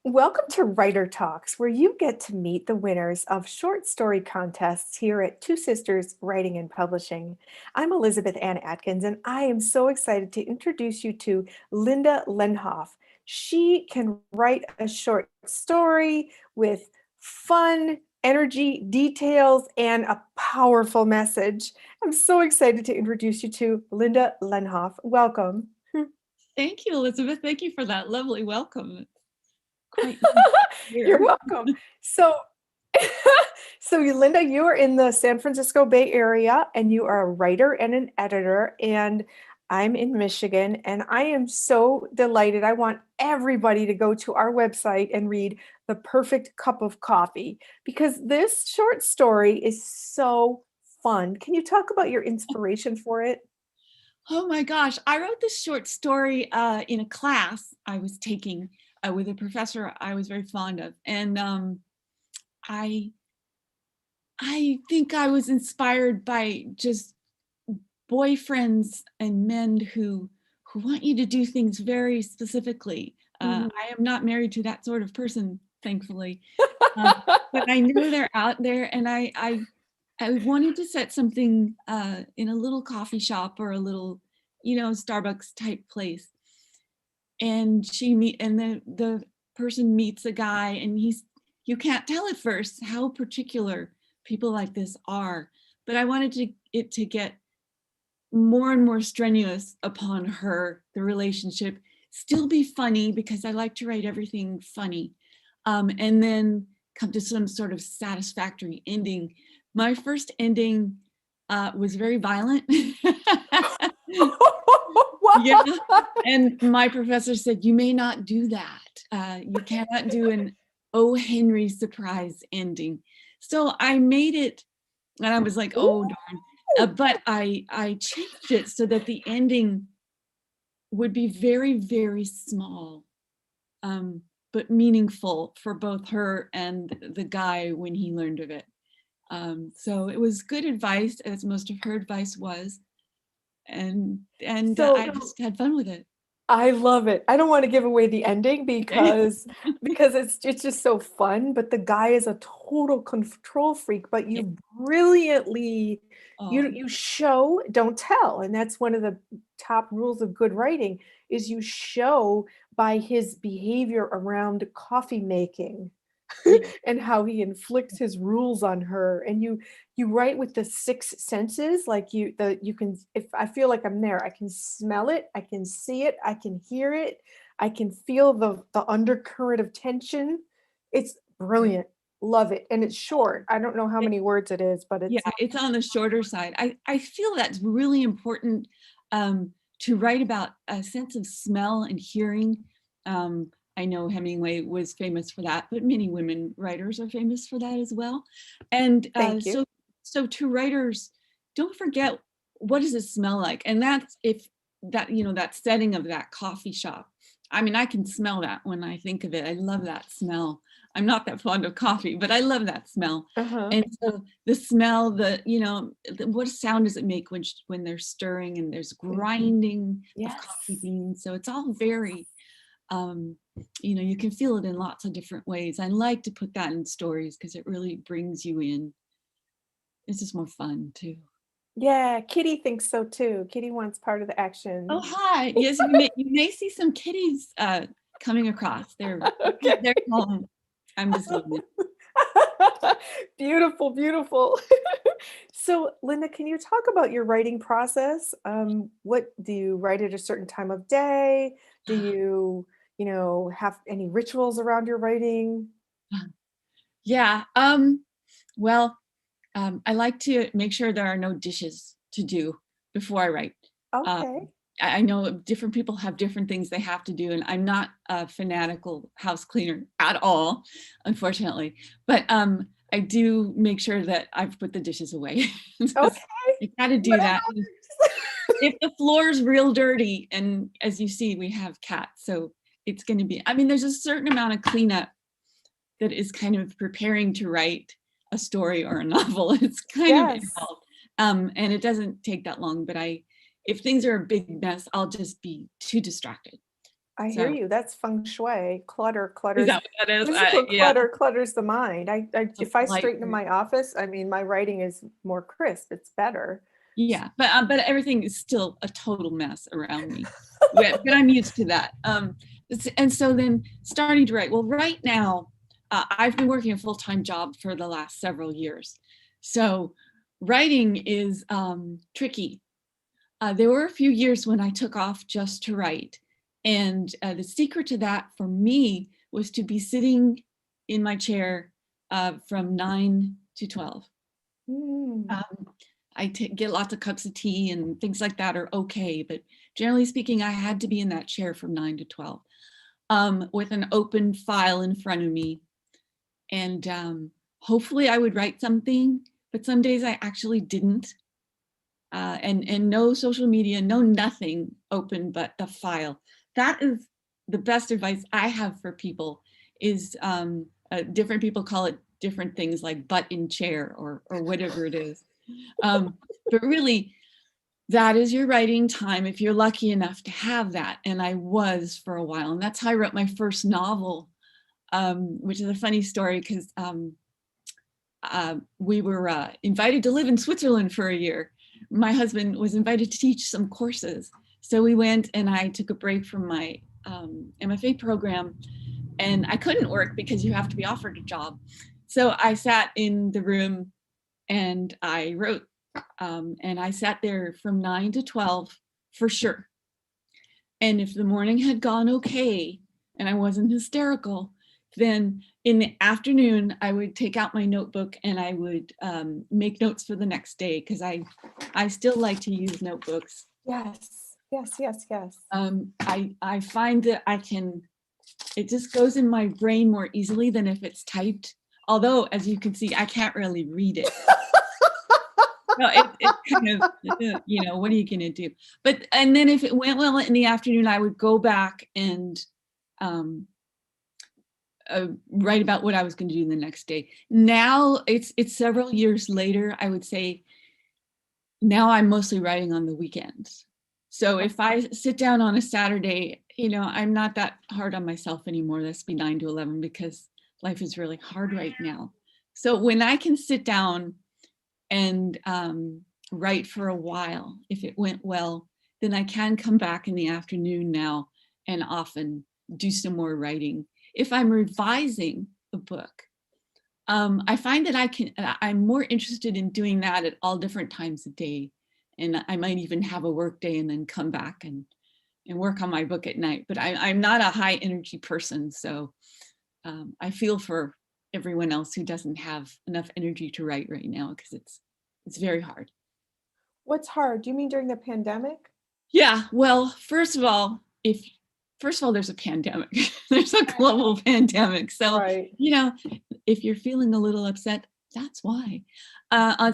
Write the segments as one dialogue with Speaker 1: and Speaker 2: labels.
Speaker 1: Welcome to Writer Talks, where you get to meet the winners of short story contests here at Two Sisters Writing and Publishing. I'm Elizabeth Ann Atkins, and I am so excited to introduce you to Linda Lenhoff. She can write a short story with fun, energy, details, and a powerful message. I'm so excited to introduce you to Linda Lenhoff. Welcome.
Speaker 2: Thank you, Elizabeth. Thank you for that lovely welcome. It's quite
Speaker 1: You're
Speaker 2: here.
Speaker 1: welcome. So, Linda, you are in the San Francisco Bay Area and you are a writer and an editor, and I'm in Michigan, and I am so delighted. I want everybody to go to our website and read The Perfect Cup of Coffee because this short story is so fun. Can you talk about your inspiration for it?
Speaker 2: Oh my gosh, I wrote this short story in a class I was taking with a professor I was very fond of, and I I think I was inspired by just boyfriends and men who want you to do things very specifically.
Speaker 1: Mhm.
Speaker 2: I am not married to that sort of person, thankfully, um, but I know they're out there, and I wanted to set something in a little coffee shop or a little, Starbucks type place. And the person meets a guy, and you can't tell at first how particular people like this are. But I wanted it to get more and more strenuous upon her, the relationship, still be funny because I like to write everything funny, and then come to some sort of satisfactory ending. My first ending was very violent. Yeah, and my professor said, you may not do that. You cannot do an O. Henry surprise ending. So I made it, and I was like, oh,
Speaker 1: Ooh.
Speaker 2: darn. But I changed it so that the ending would be very, very small, um, but meaningful for both her and the guy when he learned of it. So it was good advice, as most of her advice was, and I
Speaker 1: So
Speaker 2: just had fun with it.
Speaker 1: I love it. I don't want to give away the ending
Speaker 2: Okay.
Speaker 1: because it's just so fun, but the guy is a total control freak, but
Speaker 2: Yeah.
Speaker 1: you brilliantly
Speaker 2: Oh,
Speaker 1: you show, don't tell. And that's one of the top rules of good writing is you show by his behavior around coffee making
Speaker 2: yeah.
Speaker 1: and how he inflicts his rules on her. And you write with the six senses, like you can, if I feel like I'm there, I can smell it, I can see it, I can hear it, I can feel the undercurrent of tension. It's brilliant. Love it. And it's short. I don't know how
Speaker 2: It,
Speaker 1: many words it is, but
Speaker 2: yeah,
Speaker 1: it's
Speaker 2: it's on the shorter side. I feel that's really important, to write about a sense of smell and hearing. Um, I know Hemingway was famous for that, but many women writers are famous for that as well. And
Speaker 1: thank you.
Speaker 2: so to writers, don't forget, what does it smell like? And that's if that, that setting of that coffee shop. I mean, I can smell that when I think of it. I love that smell. I'm not that fond of coffee, but I love that smell.
Speaker 1: Uh-huh.
Speaker 2: And so the smell, what sound does it make when they're stirring and there's
Speaker 1: Mhm.
Speaker 2: grinding of coffee
Speaker 1: Yes.
Speaker 2: beans? So it's all very, um, you can feel it in lots of different ways. I like to put that in stories because it really brings you in. It's just more fun too.
Speaker 1: Yeah, Kitty thinks so too. Kitty wants part of the
Speaker 2: Oh,
Speaker 1: action.
Speaker 2: hi. Yes, you may see some kitties coming across.
Speaker 1: Okay.
Speaker 2: They're home. I'm just leaving.
Speaker 1: Beautiful, beautiful. So, Linda, can you talk about your writing process? What do you write at a certain time of day? Do you, have any rituals around your writing?
Speaker 2: Yeah. Well, I like to make sure there are no dishes to do before I write. Um,
Speaker 1: Okay.
Speaker 2: I know different people have different things they have to do, and I'm not a fanatical house cleaner at all, unfortunately. But I do make sure that I've put the dishes away. Just,
Speaker 1: Okay.
Speaker 2: you got to do
Speaker 1: Whatever.
Speaker 2: that. If the floor's real dirty, and as you see, we have cats, so it's going to be. I mean, there's a certain amount of cleanup that is kind of preparing to write a story or a novel. It's kind of
Speaker 1: Yes.
Speaker 2: involved. And it doesn't take that long, but if things are a big mess, I'll just be too distracted.
Speaker 1: I hear
Speaker 2: So
Speaker 1: you. That's feng shui. Clutter
Speaker 2: is
Speaker 1: clutters
Speaker 2: that what that is?
Speaker 1: physical
Speaker 2: Yeah,
Speaker 1: clutter clutters the mind.
Speaker 2: a
Speaker 1: If I
Speaker 2: polite
Speaker 1: straighten
Speaker 2: word.
Speaker 1: my office, I mean, my writing is more crisp. It's better.
Speaker 2: Yeah, but everything is still a total mess around me. But I'm used to that. And so then starting to write. Well, right now, I've been working a full-time job for the last several years. So writing is tricky. There were a few years when I took off just to write. And the secret to that for me was to be sitting in my chair from 9 to 12.
Speaker 1: Mm.
Speaker 2: Get lots of cups of tea and things like that are okay. But generally speaking, I had to be in that chair from 9 to 12 with an open file in front of me. And hopefully I would write something, but some days I actually didn't. And no social media, no nothing open but the file. That is the best advice I have for people is different people call it different things like butt in chair or whatever it is. But really, that is your writing time if you're lucky enough to have that. And I was for a while. And that's how I wrote my first novel, which is a funny story because we were invited to live in Switzerland for a year. My husband was invited to teach some courses. So we went and I took a break from my MFA program and I couldn't work because you have to be offered a job. So I sat in the room and I wrote. And I sat there from 9 to 12 for sure. And if the morning had gone okay and I wasn't hysterical, then in the afternoon, I would take out my notebook and I would make notes for the next day because I still like to use notebooks.
Speaker 1: Yes. Yes, yes, yes.
Speaker 2: I find that it just goes in my brain more easily than if it's typed. Although, as you can see, I can't really read it. No, it's kind of, what are you gonna do? And then if it went well in the afternoon, I would go back and um, write about what I was gonna do the next day. Now it's several years later, I would say now I'm mostly writing on the weekends. So if I sit down on a Saturday, I'm not that hard on myself anymore. Let's be 9 to 11 because life is really hard right now. So when I can sit down and write for a while. If it went well, then I can come back in the afternoon now and often do some more writing. If I'm revising a book, I find that I'm more interested in doing that at all different times of day. And I might even have a work day and then come back and work on my book at night. But I'm not a high energy person. So I feel for everyone else who doesn't have enough energy to write right now because it's very hard.
Speaker 1: What's hard? Do you mean during the pandemic?
Speaker 2: Yeah, well, first of all, there's a pandemic. There's a global pandemic. So,
Speaker 1: Right.
Speaker 2: if you're feeling a little upset, that's why.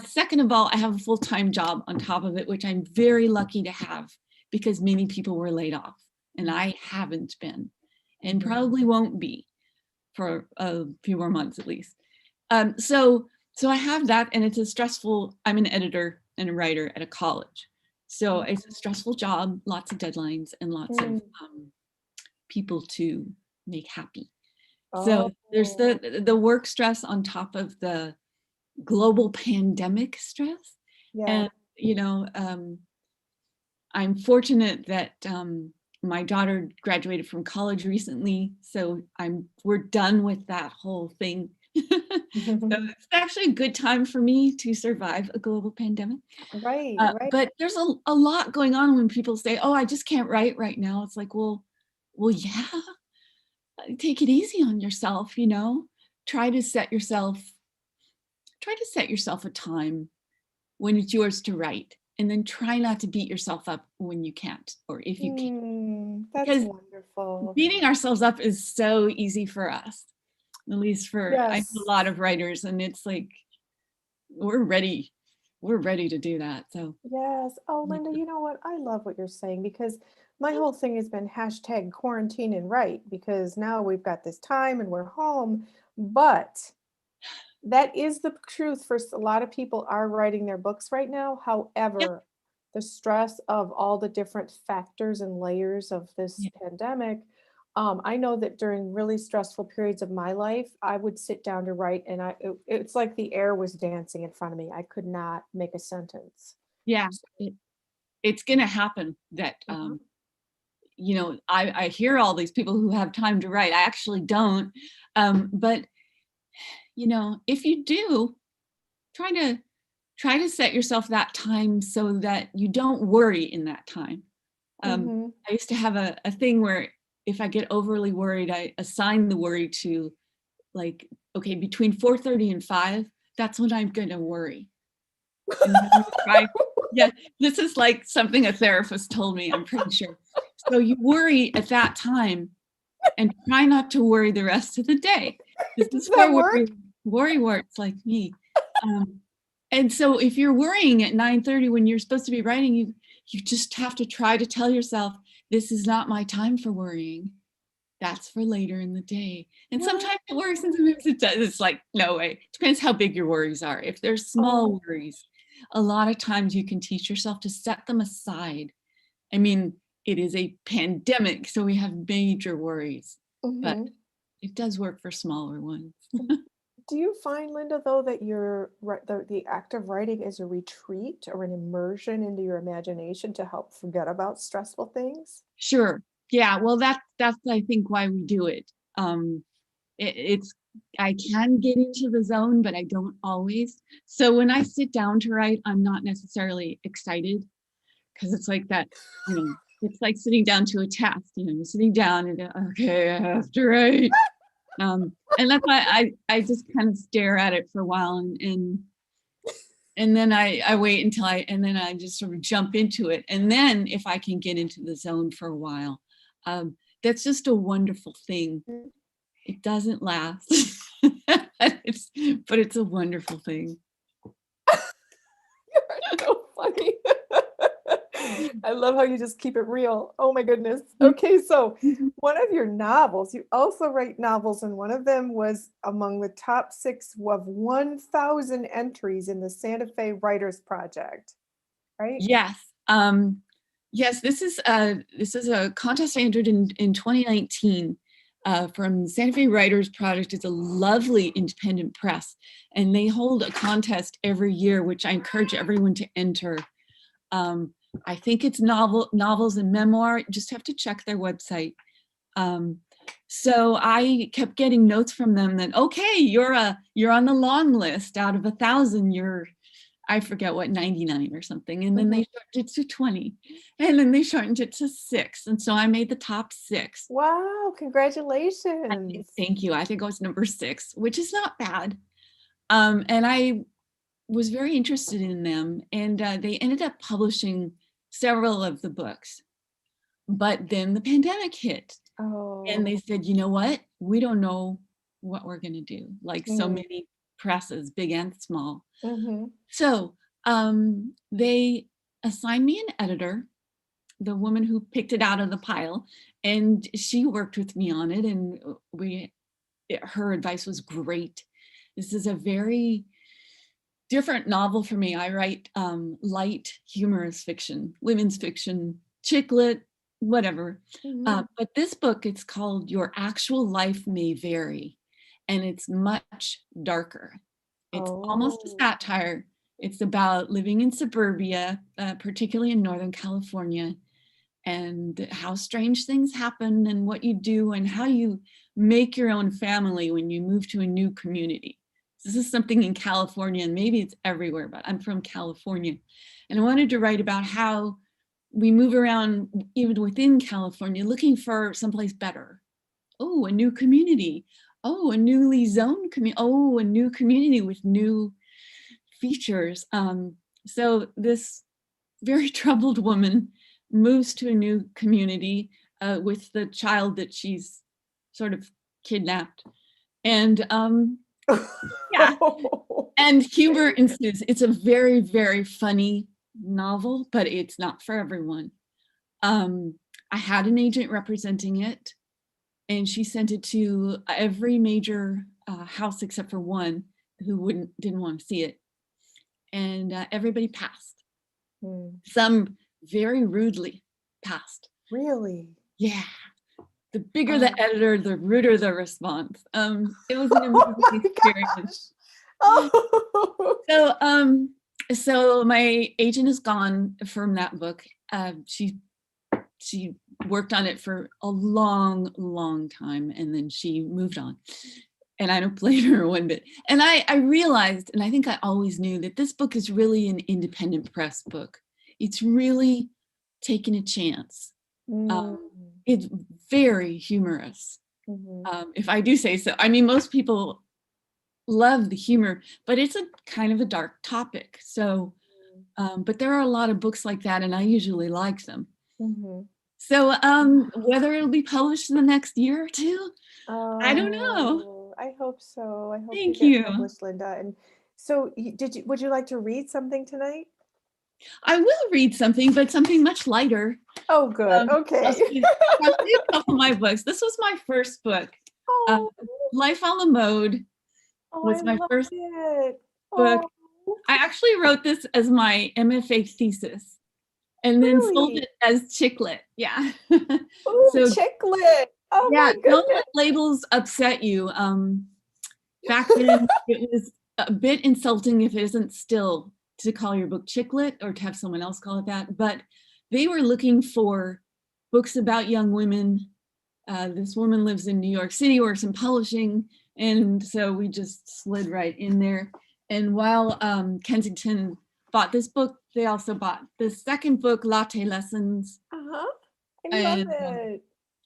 Speaker 2: Second of all, I have a full-time job on top of it, which I'm very lucky to have because many people were laid off and I haven't been and probably won't be for a few more months at least. So I have that and it's I'm an editor and a writer at a college. So it's a stressful job, lots of deadlines and lots of
Speaker 1: Mm.
Speaker 2: people to make happy. So there's
Speaker 1: Oh,
Speaker 2: the work stress on top of the global pandemic stress.
Speaker 1: yeah.
Speaker 2: And, I'm fortunate that my daughter graduated from college recently, so we're done with that whole thing. So it's actually a good time for me to survive a global pandemic.
Speaker 1: Right, right.
Speaker 2: But there's a lot going on when people say, "Oh, I just can't write right now." It's like, well, yeah, take it easy on yourself. Try to set yourself try to set yourself a time when it's yours to write, and then try not to beat yourself up when you can't, or if you can,
Speaker 1: That's
Speaker 2: because
Speaker 1: wonderful.
Speaker 2: beating ourselves up is so easy for us. At least I know a
Speaker 1: Yes.
Speaker 2: lot of writers, and it's like we're ready. We're ready to do that. So
Speaker 1: Yes. Oh,
Speaker 2: yeah.
Speaker 1: Linda, you know what? I love what you're saying because my whole thing has been hashtag quarantine and write because now we've got this time and we're home. But that is the truth for a lot of people are writing their books right now.
Speaker 2: Yeah.
Speaker 1: However, the stress of all the different factors and layers of this
Speaker 2: Yeah.
Speaker 1: pandemic, I know that during really stressful periods of my life, I would sit down to write, and it's like the air was dancing in front of me. I could not make a sentence.
Speaker 2: Yeah, it's gonna happen that,
Speaker 1: Mhm,
Speaker 2: I hear all these people who have time to write. I actually don't. But if you do, try to try to set yourself that time so that you don't worry in that time.
Speaker 1: mhm.
Speaker 2: I used to have a thing where if I get overly worried, I assign the worry to, like, okay, between 4:30 and 5, that's when I'm gonna worry. And then you try. Yeah, this is like something a therapist told me, I'm pretty sure. So you worry at that time and try not to worry the rest of the day. This
Speaker 1: Does
Speaker 2: is
Speaker 1: that
Speaker 2: where
Speaker 1: work?
Speaker 2: worry works like me. Um, and so if you're worrying at 9:30 when you're supposed to be writing, you just have to try to tell yourself, this is not my time for worrying. That's for later in the day. And
Speaker 1: What?
Speaker 2: sometimes it works and sometimes it does. It's like, no way. Depends how big your worries are. If they're
Speaker 1: Oh,
Speaker 2: small worries, a lot of times you can teach yourself to set them aside. I mean, it is a pandemic, so we have major worries, but
Speaker 1: mhm.
Speaker 2: it does work for smaller ones.
Speaker 1: Do you find, Linda, though, that the act of writing is a retreat or an immersion into your imagination to help forget about stressful things?
Speaker 2: Sure. Yeah, well, that's I think why we do it. Um, it's I can get into the zone, but I don't always. So when I sit down to write, I'm not necessarily excited because it's like that, it's like sitting down to a task. You're sitting down and go, okay, I have to write. And that's why I just kind of stare at it for a while and then I wait until and then I just sort of jump into it. And then if I can get into the zone for a while, that's just a wonderful thing.
Speaker 1: Mm.
Speaker 2: It doesn't last, but it's a wonderful thing.
Speaker 1: You're so funny. I love how you just keep it real. Oh my goodness.
Speaker 2: Mhm,
Speaker 1: Okay, so
Speaker 2: mhm.
Speaker 1: one of your novels, you also write novels, and one of them was among the top 6 of 1,000 entries in the Santa Fe Writers Project, right?
Speaker 2: Yes. Yes, this is a contest I entered in 2019 from Santa Fe Writers Project. It's a lovely independent press, and they hold a contest every year, which I encourage everyone to enter. Um, I think it's novels and memoir. You just have to check their website. Um, so I kept getting notes from them that, okay, you're on the long list. Out of 1,000, you're, I forget what, 99 or something. And then they
Speaker 1: Mhm.
Speaker 2: shortened it to 20. And then they shortened it to 6. And so I made the top 6.
Speaker 1: Wow, congratulations.
Speaker 2: Thank you. I think I was number 6, which is not bad. And I was very interested in them. And they ended up publishing several of the books. But then the pandemic hit. And
Speaker 1: Oh.
Speaker 2: they said, you know what? We don't know what we're going to do. Like so
Speaker 1: Mm,
Speaker 2: many presses, big and small.
Speaker 1: mhm.
Speaker 2: So they assigned me an editor, the woman who picked it out of the pile, and she worked with me on it. And her advice was great. This is a very different novel for me. I write light, humorous fiction, women's fiction, chick lit, whatever.
Speaker 1: Mhm.
Speaker 2: But this book, it's called Your Actual Life May Vary, and it's much darker. It's almost a
Speaker 1: Oh.
Speaker 2: satire. It's about living in suburbia, particularly in Northern California, and how strange things happen and what you do and how you make your own family when you move to a new community. This is something in California, and maybe it's everywhere, but I'm from California. And I wanted to write about how we move around even within California looking for someplace better. Oh, a new community. Oh, a newly zoned community. Oh, a new community with new features. So this very troubled woman moves to a new community with the child that she's sort of kidnapped. And yeah, and humor ensues. It's a very, very funny novel, but it's not for everyone. Um, I had an agent representing it, and she sent it to every major house except for 1 who didn't want to see it, and everybody passed.
Speaker 1: Mm.
Speaker 2: Some very rudely passed.
Speaker 1: Really?
Speaker 2: Yeah. The bigger the
Speaker 1: Oh.
Speaker 2: editor, the ruder the response. It was an
Speaker 1: Oh
Speaker 2: amazing
Speaker 1: my
Speaker 2: experience.
Speaker 1: gosh. Oh.
Speaker 2: So my agent is gone from that book. She worked on it for a long, long time, and then she moved on. And I don't blame her one bit. And I realized, and I think I always knew, that this book is really an independent press book. It's really taking a chance.
Speaker 1: Mm.
Speaker 2: It's very humorous,
Speaker 1: Mhm.
Speaker 2: if I do say so. I mean, most people love the humor, but it's a kind of a dark topic. So, but there are a lot of books like that, and I usually like them.
Speaker 1: Mhm.
Speaker 2: So, whether it'll be published in the next year or two, I don't know.
Speaker 1: Oh, I hope so. I hope you
Speaker 2: Thank
Speaker 1: get
Speaker 2: you.
Speaker 1: published, Linda. And so, would you like to read something tonight?
Speaker 2: I will read something, but something much lighter.
Speaker 1: Oh, good.
Speaker 2: I'll
Speaker 1: Okay.
Speaker 2: say, I'll say a couple of my books. This was my first book. Uh,
Speaker 1: Oh,
Speaker 2: Life on the Mode
Speaker 1: oh, I
Speaker 2: was my
Speaker 1: love
Speaker 2: first
Speaker 1: it.
Speaker 2: book.
Speaker 1: Oh,
Speaker 2: I actually wrote this as my MFA thesis and then sold
Speaker 1: really?
Speaker 2: it as chick lit. Yeah.
Speaker 1: Oh,
Speaker 2: So
Speaker 1: chicklet. Oh
Speaker 2: yeah,
Speaker 1: my
Speaker 2: don't
Speaker 1: goodness.
Speaker 2: let labels upset you. Back then it was a bit insulting, if it isn't still, to call your book chick lit or to have someone else call it that. But they were looking for books about young women. This woman lives in New York City, works in publishing, and so we just slid right in there. And while Kensington bought this book, they also bought the second book, Latte Lessons.
Speaker 1: Uh-huh. I love
Speaker 2: And
Speaker 1: it.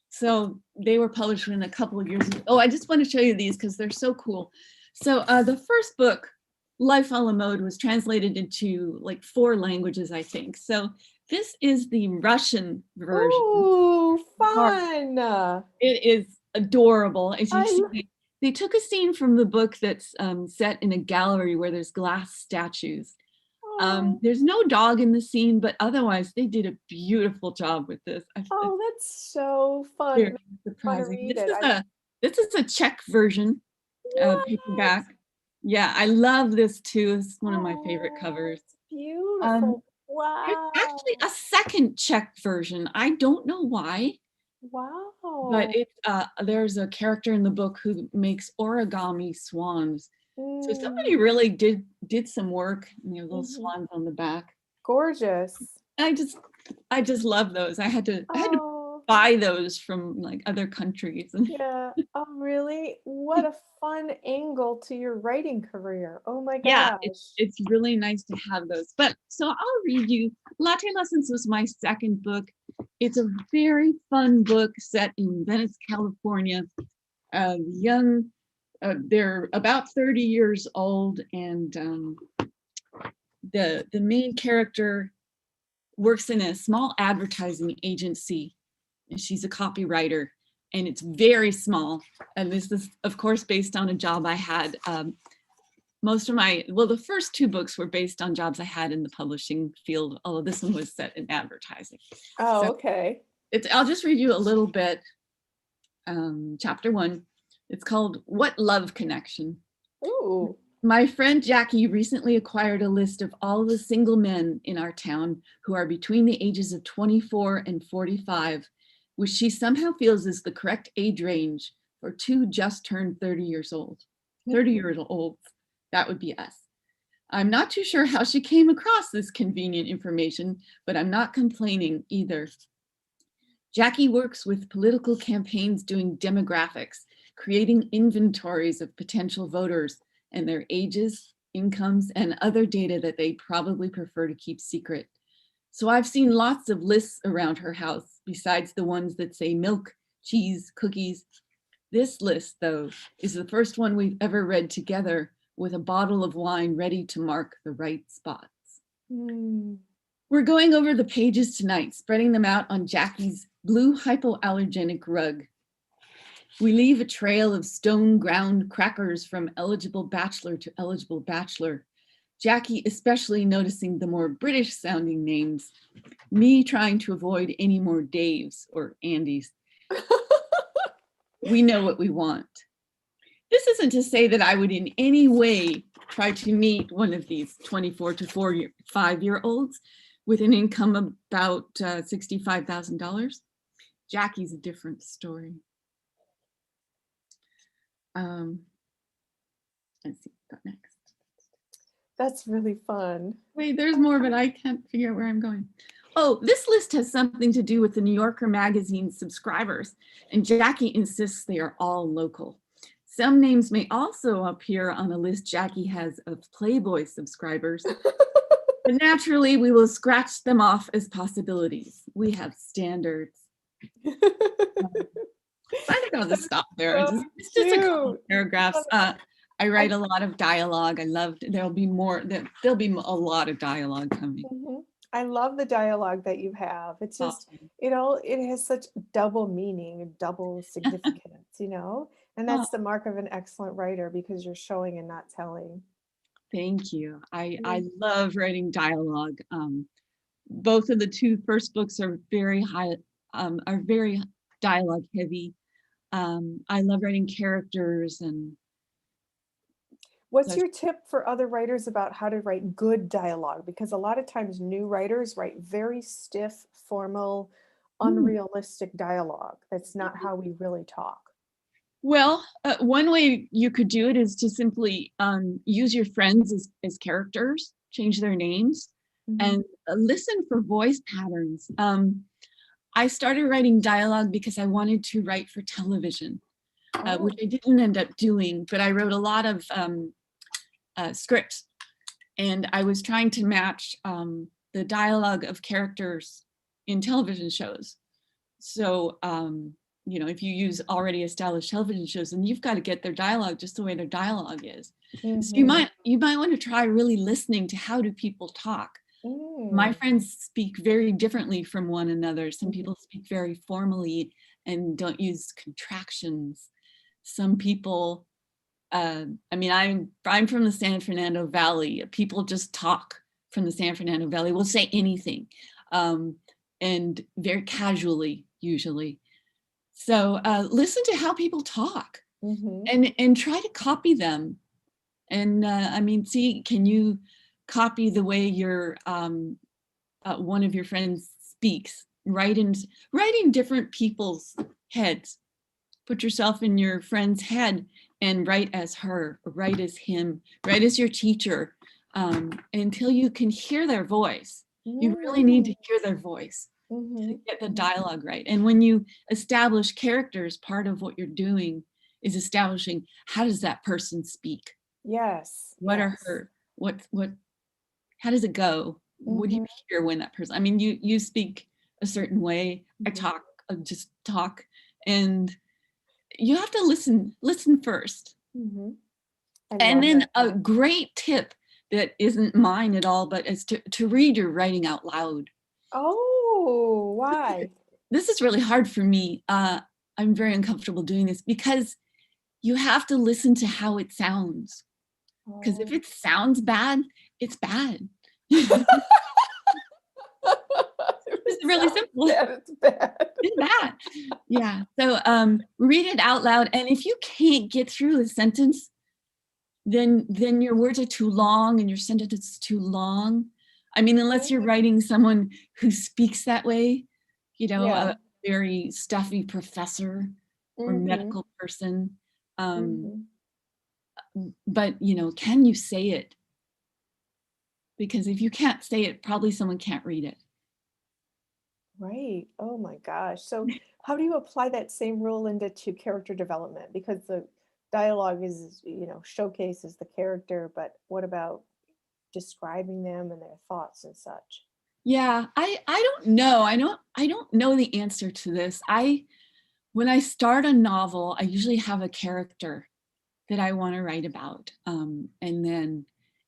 Speaker 2: so they were published in a couple of years. Oh, I just want to show you these because they're so cool. So the first book, Life a la Mode, was translated into like 4 languages, I think. So this is the Russian version.
Speaker 1: Ooh, fun.
Speaker 2: It is adorable. As you
Speaker 1: I
Speaker 2: see,
Speaker 1: lo-
Speaker 2: they took a scene from the book that's set in a gallery where there's glass statues.
Speaker 1: oh,
Speaker 2: There's no dog in the scene, but otherwise they did a beautiful job with this. It's
Speaker 1: oh, that's so fun. It
Speaker 2: very
Speaker 1: makes me want to
Speaker 2: surprising.
Speaker 1: read it. I
Speaker 2: This is a Czech version,
Speaker 1: what?
Speaker 2: paperback. Yeah, I love this too. It's one of my favorite
Speaker 1: Oh,
Speaker 2: covers.
Speaker 1: it's
Speaker 2: Um,
Speaker 1: beautiful.
Speaker 2: there's actually
Speaker 1: Wow.
Speaker 2: a second Czech version. I don't know why, but
Speaker 1: Wow.
Speaker 2: there's a character in the book who makes origami swans. So somebody
Speaker 1: Mm,
Speaker 2: really did some work, and they have little
Speaker 1: mhm.
Speaker 2: swans on the back.
Speaker 1: Gorgeous.
Speaker 2: I just I just love those. I had to
Speaker 1: Oh,
Speaker 2: buy those from like other countries.
Speaker 1: yeah. Oh, really? What a fun angle to your writing career. Oh my
Speaker 2: Yeah,
Speaker 1: gosh.
Speaker 2: it's really nice to have those. But so I'll read you. Latte Lessons was my second book. It's a very fun book set in Venice, California. Young, they're about 30 years old, and the main character works in a small advertising agency, and she's a copywriter, and it's very small. And this is, of course, based on a job I had. Most of the first 2 books were based on jobs I had in the publishing field, although this one was set in advertising.
Speaker 1: Oh,
Speaker 2: So
Speaker 1: okay.
Speaker 2: I'll just read you a little bit. Chapter 1, it's called What Love Connection.
Speaker 1: Ooh.
Speaker 2: My friend Jackie recently acquired a list of all the single men in our town who are between the ages of 24 and 45, which she somehow feels is the correct age range for 2 just turned 30 years old. 30 years old, that would be us. I'm not too sure how she came across this convenient information, but I'm not complaining either. Jackie works with political campaigns doing demographics, creating inventories of potential voters and their ages, incomes, and other data that they probably prefer to keep secret. So I've seen lots of lists around her house, besides the ones that say milk, cheese, cookies. This list, though, is the first one we've ever read together, with a bottle of wine ready to mark the right spots.
Speaker 1: Hmm.
Speaker 2: We're going over the pages tonight, spreading them out on Jackie's blue hypoallergenic rug. We leave a trail of stone ground crackers from eligible bachelor to eligible bachelor. Jackie especially noticing the more British sounding names, me trying to avoid any more Daves or Andys. We know what we want. This isn't to say that I would in any way try to meet one of these 24 to 45-year-olds, with an income about $65,000. Jackie's a different story. Let's see, what next?
Speaker 1: That's really fun.
Speaker 2: Wait, there's more, but I can't figure out where I'm going. Oh, this list has something to do with the New Yorker magazine subscribers, and Jackie insists they are all local. Some names may also appear on a list Jackie has of Playboy subscribers, but naturally we will scratch them off as possibilities. We have standards. So I think I'll just stop there. It's just a couple of paragraphs. I write a lot of dialogue. I loved, there'll be a lot of dialogue coming.
Speaker 1: I love the dialogue that you have. It's just, you know, it has such double meaning, double significance, you know, and that's the mark of an excellent writer, because you're showing and not telling.
Speaker 2: Thank you. I love writing dialogue. Both of the two first books are very dialogue heavy. I love writing characters. And
Speaker 1: what's your tip for other writers about how to write good dialogue? Because a lot of times new writers write very stiff, formal, unrealistic dialogue. That's not how we really talk.
Speaker 2: Well, one way you could do it is to simply use your friends as characters, change their names, and listen for voice patterns. I started writing dialogue because I wanted to write for television, which I didn't end up doing, but I wrote a lot of scripts, and I was trying to match the dialogue of characters in television shows. So, you know, if you use already established television shows, then you've got to get their dialogue just the way their dialogue is. So you might want to try really listening to how do people talk. My friends speak very differently from one another. Some people speak very formally and don't use contractions. Some people, I mean, I'm from the San Fernando Valley. People just talk from the San Fernando Valley, will say anything, and very casually usually. So listen to how people talk, and try to copy them. And I mean, see, can you copy the way your one of your friends speaks? Write in different people's heads. Put yourself in your friend's head and write as her, write as him, write as your teacher, until you can hear their voice. You really need to hear their voice to get the dialogue right. And when you establish characters, part of what you're doing is establishing, how does that person speak?
Speaker 1: Yes.
Speaker 2: What are her, how does it go? What do you hear when that person, I mean, you speak a certain way. I talk, just talk, and you have to listen first. And then a great tip that isn't mine at all, but is to read your writing out loud.
Speaker 1: Oh, why?
Speaker 2: This is really hard for me. I'm very uncomfortable doing this because you have to listen to how it sounds. Because if it sounds bad, it's bad. It's really simple.
Speaker 1: It's bad.
Speaker 2: It's bad. Yeah. So read it out loud. And if you can't get through a sentence, then your words are too long and your sentence is too long. I mean, unless you're writing someone who speaks that way, you know, a very stuffy professor or medical person. But, you know, can you say it? Because if you can't say it, probably someone can't read it.
Speaker 1: Right. Oh my gosh. So how do you apply that same rule, Linda, to character development? Because the dialogue is, you know, showcases the character, but what about describing them and their thoughts and such?
Speaker 2: Yeah, I don't know. I don't know the answer to this. When I start a novel, I usually have a character that I want to write about. And then,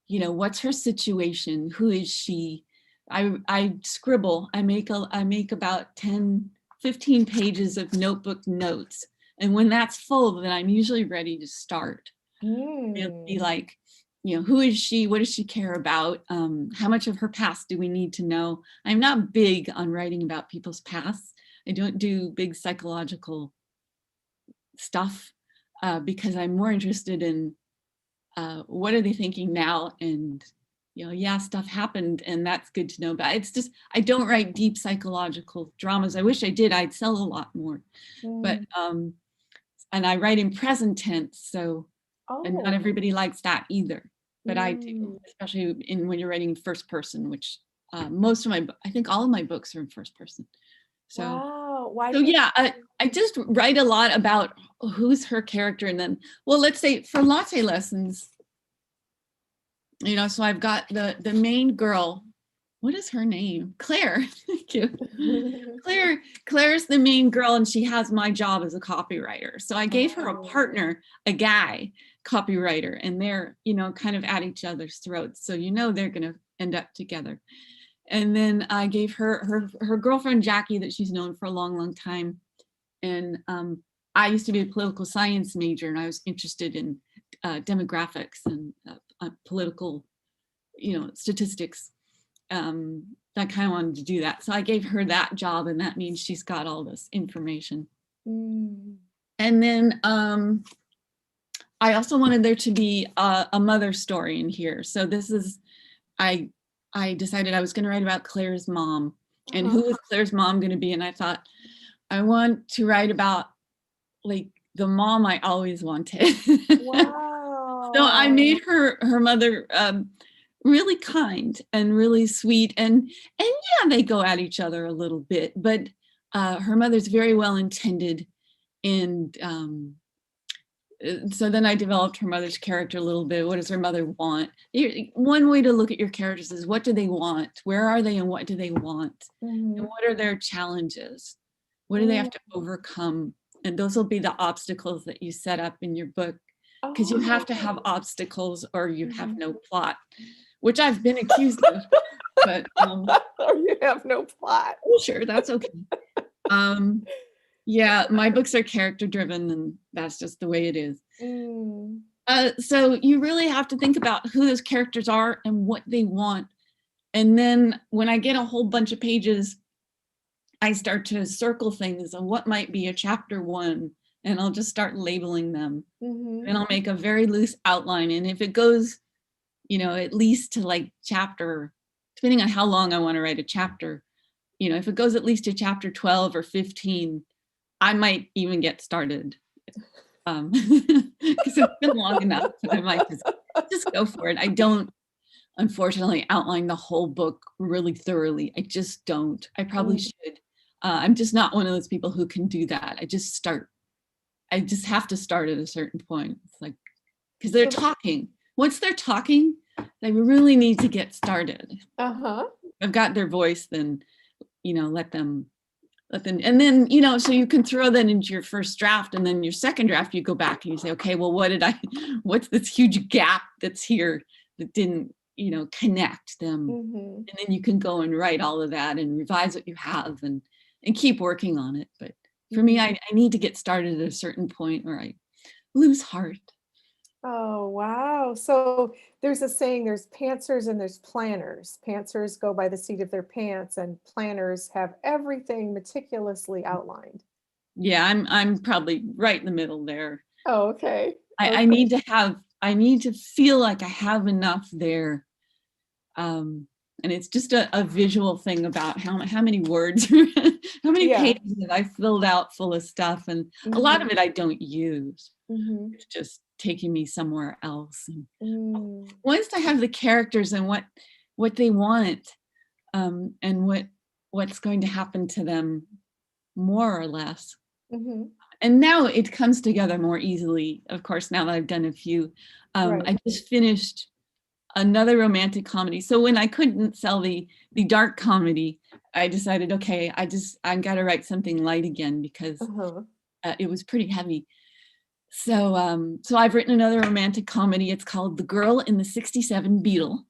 Speaker 2: you know, what's her situation? Who is she? I scribble. I make about 10, 15 pages of notebook notes. And when that's full, then I'm usually ready to start. It'll be like, you know, who is she? What does she care about? How much of her past do we need to know? I'm not big on writing about people's pasts. I don't do big psychological stuff because I'm more interested in what are they thinking now, and yeah, stuff happened and that's good to know. But it's just, I don't write deep psychological dramas. I wish I did. I'd sell a lot more. But, and I write in present tense. So, and not
Speaker 1: Oh.
Speaker 2: everybody likes that either. But I do,
Speaker 1: Mm.
Speaker 2: especially when you're writing first person, which most of I think all of my books are in first person. So,
Speaker 1: Wow. Why
Speaker 2: so
Speaker 1: do you?
Speaker 2: yeah, I just write a lot about who's her character. And then, well, let's say for Latte Lessons, so I've got the main girl. What is her name? Claire. Thank you. Claire's the main girl, and she has my job as a copywriter. So I gave her a partner, a guy copywriter, and they're, kind of at each other's throats. So they're gonna end up together. And then I gave her girlfriend Jackie, that she's known for a long, long time. And I used to be a political science major, and I was interested in demographics and political, statistics. I kind of wanted to do that. So I gave her that job, and that means she's got all this information. And then I also wanted there to be a mother story in here. So this is, I decided I was going to write about Claire's mom. And who is Claire's mom going to be? And I thought, I want to write about like the mom I always wanted.
Speaker 1: Wow.
Speaker 2: So I made her mother really kind and really sweet, and yeah, they go at each other a little bit, but her mother's very well intended. And so then I developed her mother's character a little bit. What does her mother want? One way to look at your characters is, what do they want? Where are they and what do they want? And what are their challenges? What do they have to overcome? And those will be the obstacles that you set up in your book, because you have to have obstacles or you have no plot, which I've been accused of. But
Speaker 1: you have no plot.
Speaker 2: Oh, sure, that's okay. Yeah, my books are character driven, and that's just the way it is. So you really have to think about who those characters are and what they want. And then when I get a whole bunch of pages, I start to circle things on what might be a chapter 1, and I'll just start labeling them. And I'll make a very loose outline. And if it goes, at least to like chapter, depending on how long I want to write a chapter, if it goes at least to chapter 12 or 15, I might even get started. Because it's been long enough, and I might just go for it. I don't, unfortunately, outline the whole book really thoroughly. I just don't. I probably should. I'm just not one of those people who can do that. I just have to start at a certain point. It's like, because they're talking. Once they're talking, they really need to get started. I've got their voice, then, let them, and then, so you can throw that into your first draft, and then your second draft, you go back and you say, okay, well, what's this huge gap that's here that didn't, connect them? And then you can go and write all of that and revise what you have and keep working on it. But for me, I need to get started at a certain point or I lose heart.
Speaker 1: Oh, wow. So there's a saying, there's pantsers and there's planners. Pantsers go by the seat of their pants, and planners have everything meticulously outlined.
Speaker 2: Yeah, I'm probably right in the middle there.
Speaker 1: Oh, okay.
Speaker 2: I need to feel like I have enough there. And it's just a visual thing about how many words, how many pages that I filled out full of stuff. And a lot of it I don't use. It's just taking me somewhere else. And once I have the characters and what they want, and what's going to happen to them, more or less. And now it comes together more easily, of course, now that I've done a few. I just finished another romantic comedy. So when I couldn't sell the dark comedy, I decided, okay, I got to write something light again, because it was pretty heavy. So I've written another romantic comedy. It's called The Girl in the 67 Beetle.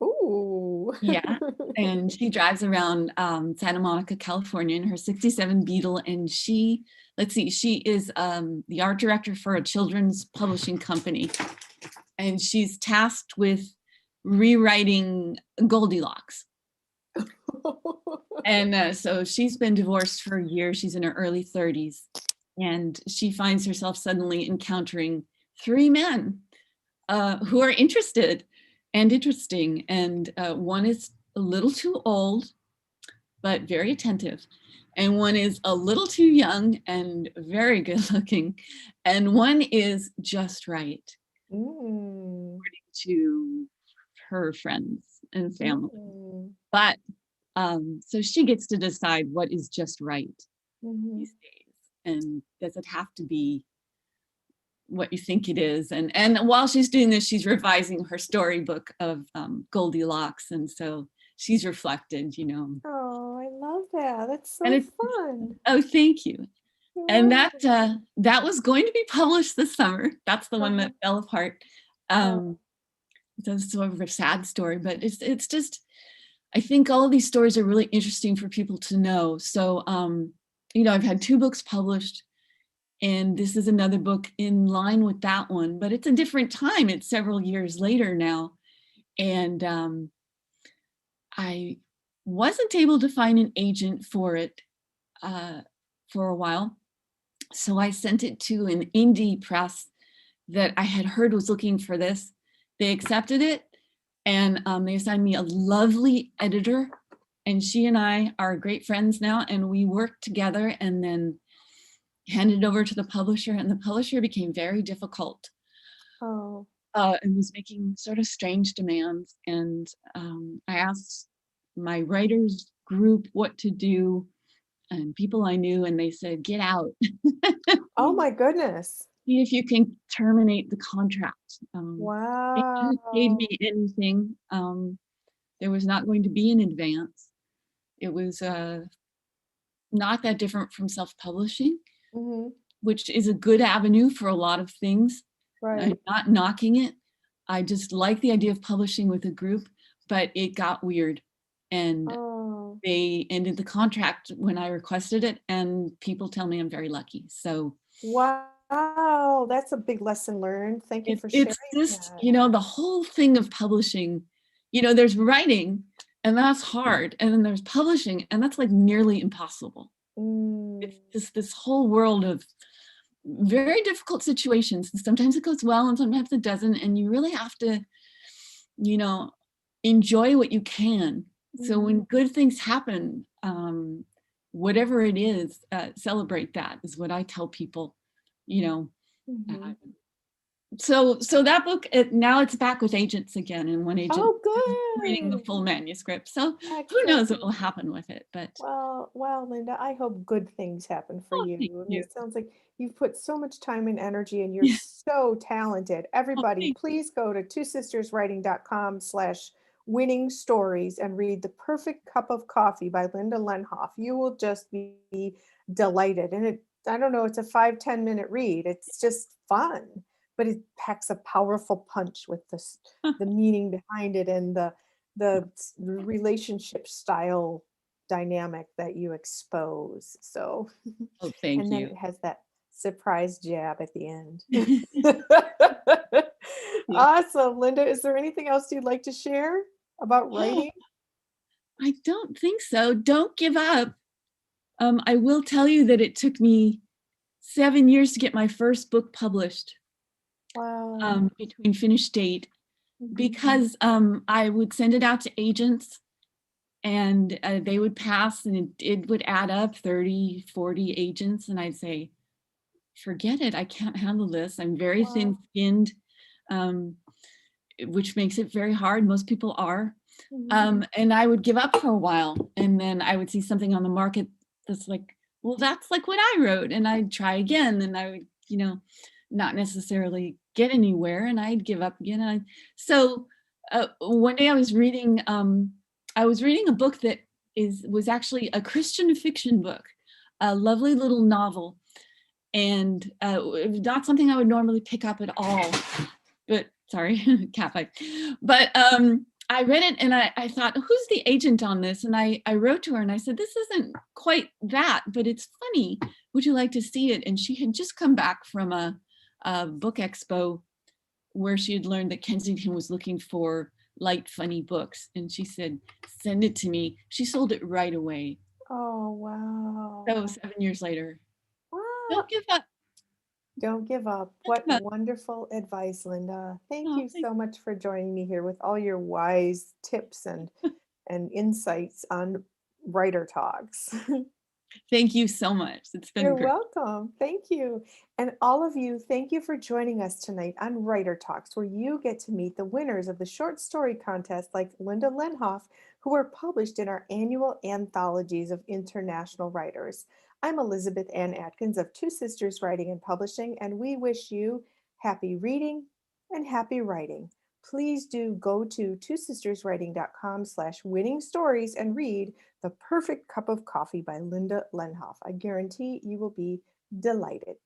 Speaker 1: Ooh.
Speaker 2: Yeah. And she drives around Santa Monica, California in her 67 Beetle. And she is the art director for a children's publishing company. And she's tasked with rewriting Goldilocks. And so she's been divorced for a year. She's in her early 30s. And she finds herself suddenly encountering 3 men who are interested. and interesting. And one is a little too old, but very attentive. And one is a little too young and very good looking. And one is just right
Speaker 1: Mm.
Speaker 2: to her friends and family.
Speaker 1: Mm.
Speaker 2: But so she gets to decide what is just right
Speaker 1: Mhm.
Speaker 2: these days. And does it have to be what you think it is? And while she's doing this, she's revising her storybook of Goldilocks. And so she's reflected, you know.
Speaker 1: Oh, I love that. That's
Speaker 2: And
Speaker 1: so
Speaker 2: it's,
Speaker 1: fun.
Speaker 2: oh, thank you. And
Speaker 1: Wow.
Speaker 2: that was going to be published this summer. That's the one
Speaker 1: Uh-huh.
Speaker 2: that fell apart.
Speaker 1: Oh,
Speaker 2: It's sort of a sad story, but it's just, I think all of these stories are really interesting for people to know. So, you know, I've had 2 books published, and this is another book in line with that one, but it's a different time. It's several years later now. And I wasn't able to find an agent for it uh, for a while. So I sent it to an indie press that I had heard was looking for this. They accepted it, and they assigned me a lovely editor. And she and I are great friends now, and we worked together and then handed it over to the publisher. And the publisher became very difficult
Speaker 1: oh,
Speaker 2: and was making sort of strange demands. And I asked my writers group what to do and people I knew, and they said, get out.
Speaker 1: oh my goodness.
Speaker 2: See if you can terminate the contract. They hadn't paid
Speaker 1: Wow.
Speaker 2: me anything. There was not going to be an advance. It was not that different from self-publishing,
Speaker 1: Hmm.
Speaker 2: which is a good avenue for a lot of things. I'm
Speaker 1: Right.
Speaker 2: not knocking it. I just like the idea of publishing with a group, but it got weird. And
Speaker 1: Oh,
Speaker 2: they ended the contract when I requested it, and people tell me I'm very lucky. So
Speaker 1: wow. That's a big lesson learned. Thank you for sharing
Speaker 2: it's just,
Speaker 1: that.
Speaker 2: you know, the whole thing of publishing, you know, there's writing and that's hard. And then there's publishing and that's like nearly impossible.
Speaker 1: Mm,
Speaker 2: It's just this whole world of very difficult situations. And sometimes it goes well and sometimes it doesn't. And you really have to, you know, enjoy what you can. So
Speaker 1: mhm,
Speaker 2: when good things happen, whatever it is, celebrate that is what I tell people, you know.
Speaker 1: mhm.
Speaker 2: So that book now it's back with agents again, and one agent
Speaker 1: Oh,
Speaker 2: is reading the
Speaker 1: good.
Speaker 2: full manuscript. So who
Speaker 1: Excellent.
Speaker 2: knows what will happen with it? But
Speaker 1: Well, Linda, I hope good things happen for
Speaker 2: oh,
Speaker 1: you.
Speaker 2: thank
Speaker 1: I mean,
Speaker 2: you.
Speaker 1: it sounds like you've put so much time and energy and you're
Speaker 2: Yeah.
Speaker 1: so talented.
Speaker 2: Oh,
Speaker 1: Everybody,
Speaker 2: thank
Speaker 1: please go to twosisterswriting.com/winning stories and read The Perfect Cup of Coffee by Linda Lenhoff. You will just be delighted. And I don't know, it's a 5-10 minute read. It's just fun, but it packs a powerful punch with
Speaker 2: you.
Speaker 1: the meaning behind it and the relationship style dynamic that you expose. So,
Speaker 2: Oh, thank
Speaker 1: and then
Speaker 2: you.
Speaker 1: it has that surprise jab at the end.
Speaker 2: Yeah.
Speaker 1: Awesome. Linda, is there anything else you'd like to share about
Speaker 2: Oh,
Speaker 1: writing?
Speaker 2: I don't think so. Don't give up. I will tell you that it took me 7 years to get my first book published
Speaker 1: Wow.
Speaker 2: between finished date
Speaker 1: Mhm.
Speaker 2: because I would send it out to agents and they would pass and it would add up 30, 40 agents. And I'd say, forget it. I can't handle this. I'm very
Speaker 1: Wow.
Speaker 2: thin skinned, um, which makes it very hard. Most people are.
Speaker 1: Mhm.
Speaker 2: And I would give up for a while. And then I would see something on the market that's like, well, that's like what I wrote. And I'd try again. And I would, you know, not necessarily get anywhere. And I'd give up again. So one day I was reading a book that was actually a Christian fiction book, a lovely little novel, and not something I would normally pick up at all. But sorry, cat fight. But I read it and I thought, who's the agent on this? And I wrote to her and I said, this isn't quite that, but it's funny. Would you like to see it? And she had just come back from a book expo where she had learned that Kensington was looking for light, funny books. And she said, send it to me. She sold it right away.
Speaker 1: Oh, wow.
Speaker 2: So 7 years later,
Speaker 1: Wow.
Speaker 2: don't give up.
Speaker 1: Don't give up.
Speaker 2: That's
Speaker 1: What
Speaker 2: about
Speaker 1: wonderful advice, Linda. Thank
Speaker 2: oh,
Speaker 1: you
Speaker 2: thank
Speaker 1: so much for joining me here with all your wise tips and insights on writer talks.
Speaker 2: thank you so much. It's been
Speaker 1: You're
Speaker 2: great.
Speaker 1: welcome. Thank you. And all of you, thank you for joining us tonight on Writer Talks, where you get to meet the winners of the short story contest, like Linda Lenhoff, who are published in our annual anthologies of international writers. I'm Elizabeth Ann Atkins of Two Sisters Writing and Publishing, and we wish you happy reading and happy writing. Please do go to twosisterswriting.com/winning stories and read The Perfect Cup of Coffee by Linda Lenhoff. I guarantee you will be delighted.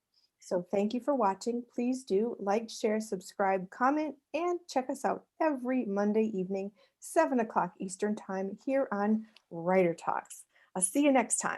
Speaker 1: So thank you for watching. Please do like, share, subscribe, comment, and check us out every Monday evening, 7 o'clock Eastern Time here on Writer Talks. I'll see you next time.